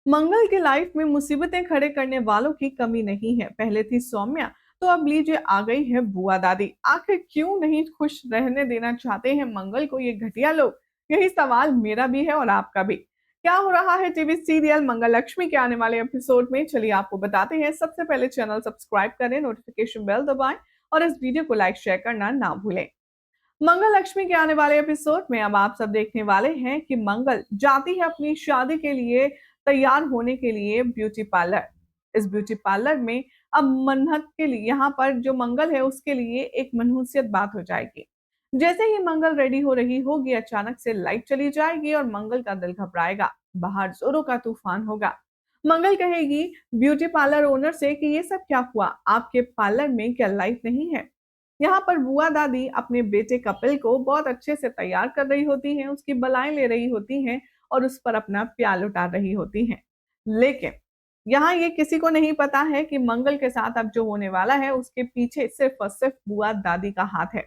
मंगल की लाइफ में मुसीबतें खड़े करने वालों की कमी नहीं है। पहले थी सौम्या, तो अब लीजिए आ गई है बुआ दादी। आखिर क्यों नहीं खुश रहने देना चाहते हैं मंगल को ये घटिया लोग? यही सवाल मेरा भी है और आपका भी। क्या हो रहा है टीवी सीरियल मंगल लक्ष्मी के आने वाले एपिसोड में, चलिए आपको बताते हैं। सबसे पहले चैनल सब्सक्राइब करें, नोटिफिकेशन बेल दबाएं और इस वीडियो को लाइक शेयर करना ना भूलें। मंगल लक्ष्मी के आने वाले एपिसोड में अब आप सब देखने वाले हैं कि मंगल जाती है अपनी शादी के लिए तैयार होने के लिए ब्यूटी पार्लर। इस ब्यूटी पार्लर में अब मन्नत के लिए यहाँ पर जो मंगल है उसके लिए एक मनहूसियत बात हो जाएगी। जैसे ही मंगल रेडी हो रही होगी, अचानक से लाइट चली जाएगी और मंगल का दिल घबराएगा। बाहर जोरों का तूफान होगा। मंगल कहेगी ब्यूटी पार्लर ओनर से कि ये सब क्या हुआ, आपके पार्लर में क्या लाइट नहीं है? यहाँ पर बुआ दादी अपने बेटे कपिल को बहुत अच्छे से तैयार कर रही होती हैं, उसकी बलाएं ले रही होती हैं और उस पर अपना प्यार लुटा रही होती हैं। लेकिन यहाँ ये किसी को नहीं पता है कि मंगल के साथ अब जो होने वाला है उसके पीछे सिर्फ और सिर्फ बुआ दादी का हाथ है।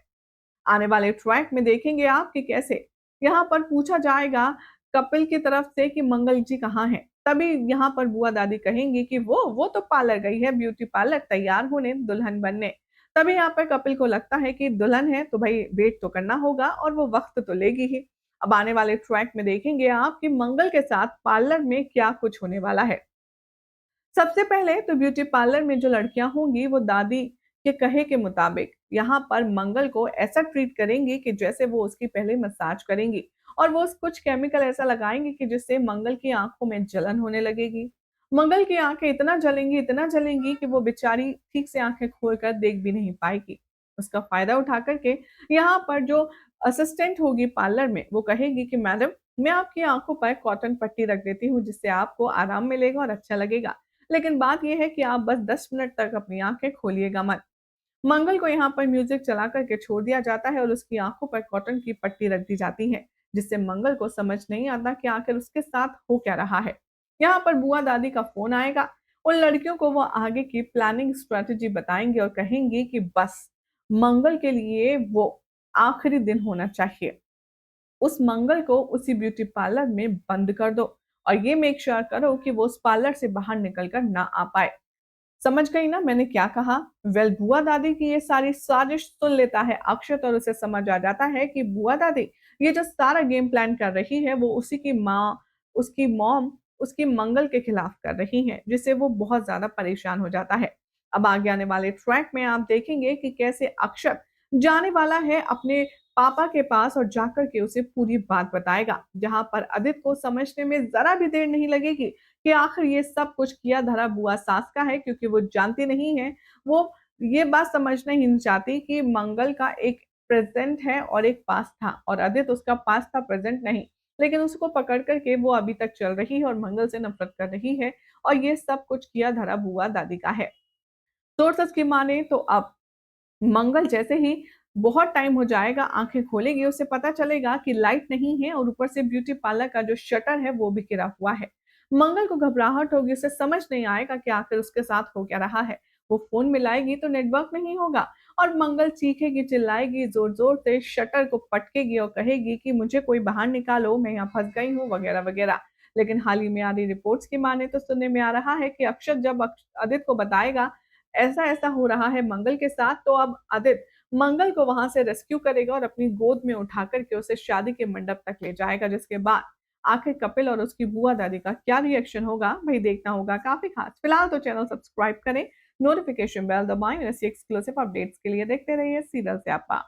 आने वाले ट्रैक में देखेंगे आप कि कैसे यहाँ पर पूछा जाएगा कपिल की तरफ से कि मंगल जी कहाँ हैं। तभी यहाँ पर बुआ दादी कहेंगी कि वो तो पार्लर गई है, ब्यूटी पार्लर तैयार होने, दुल्हन बनने। तभी यहाँ पर कपिल को लगता है कि दुल्हन है तो भाई वेट तो करना होगा और वो वक्त तो लेगी ही। अब आने वाले ट्रैक में देखेंगे आप कि मंगल के साथ पार्लर में क्या कुछ होने वाला है। सबसे पहले तो ब्यूटी पार्लर में जो लड़कियां होंगी वो दादी के कहे के मुताबिक यहाँ पर मंगल को ऐसा ट्रीट करेंगी कि जैसे वो उसकी पहले मसाज करेंगी और वो कुछ केमिकल ऐसा लगाएंगे कि जिससे मंगल की आंखों में जलन होने लगेगी। मंगल की आंखें इतना जलेंगी कि वो बेचारी ठीक से आंखें खोलकर देख भी नहीं पाएगी। उसका फायदा उठा करके यहाँ पर जो असिस्टेंट होगी पार्लर में वो कहेगी कि मैडम, मैं आपकी आंखों पर कॉटन पट्टी रख देती हूँ जिससे आपको आराम मिलेगा और अच्छा लगेगा। लेकिन बात ये है कि आप बस 10 मिनट तक अपनी आँखें खोलिएगा मत। मंगल को यहाँ पर म्यूजिक चला कर के छोड़ दिया जाता है और उसकी आँखों पर कॉटन की पट्टी रख दी जाती है, जिससे मंगल को समझ नहीं आता कि आखिर उसके साथ हो क्या रहा है। यहाँ पर बुआ दादी का फ़ोन आएगा। उन लड़कियों को वो आगे की प्लानिंग स्ट्रैटेजी बताएँगी और कहेंगी कि बस मंगल के लिए वो आखिरी दिन होना चाहिए। उस मंगल को उसी ब्यूटी पार्लर में बंद कर दो और ये मेक श्योर करो कि वो उस पार्लर से बाहर निकल कर ना आ पाए। समझ गई ना मैंने क्या कहा? वेल, बुआ दादी की ये सारी साजिश सुन लेता है अक्षत और उसे समझ आ जाता है कि बुआ दादी ये जो सारा गेम प्लान कर रही है वो उसी की माँ, उसकी मॉम, उसकी मंगल के खिलाफ कर रही हैं, जिससे वो बहुत ज़्यादा परेशान हो जाता है। अब आगे आने वाले ट्रैक में आप देखेंगे कि कैसे अक्षत जाने वाला है अपने पापा के पास और जाकर के उसे पूरी बात बताएगा, जहाँ पर आदित्य को समझने में ज़रा भी देर नहीं लगेगी कि आखिर ये सब कुछ किया धरा बुआ सास का है, क्योंकि वो जानती नहीं है, वो ये बात समझना ही नहीं चाहती कि मंगल का एक प्रेज़ेंट है और एक पास्ट था और आदित्य उसका पास्ट था, प्रेज़ेंट नहीं। लेकिन उसको पकड़ कर के वो अभी तक चल रही है और मंगल से नफ़रत कर रही है और ये सब कुछ किया धरा बुआ दादी का है। सोर्सेस की माने तो अब मंगल जैसे ही बहुत टाइम हो जाएगा, आँखें खोलेगी, उसे पता चलेगा कि लाइट नहीं है और ऊपर से ब्यूटी पार्लर का जो शटर है वो भी गिरा हुआ है। मंगल को घबराहट होगी, उसे समझ नहीं आएगा कि आखिर उसके साथ हो क्या रहा है। वो फ़ोन मिलाएगी तो नेटवर्क नहीं होगा और मंगल चीखेगी, चिल्लाएगी, ज़ोर-ज़ोर से शटर को पटकेगी और कहेगी कि मुझे कोई बाहर निकालो, मैं यहाँ फँस गई हूँ वगैरह-वगैरह। लेकिन हाल ही में आ रही रिपोर्ट्स की माने तो सुनने में आ रहा है कि अक्षत जब आदित्य को बताएगा ऐसा-ऐसा हो रहा है मंगल के साथ, तो अब आदित्य मंगल को वहाँ से रेस्क्यू करेगा और अपनी गोद में उठा कर के उसे शादी के मंडप तक ले जाएगा, जिसके बाद आखिर कपिल और उसकी बुआ दादी का क्या रिएक्शन होगा, वही देखना होगा काफ़ी खास। फिलहाल तो चैनल सब्सक्राइब करें, नोटिफिकेशन बेल दबाएँ और ऐसी एक्सक्लूसिव अपडेट्स के लिए देखते रहिए सीरियल स्यापा।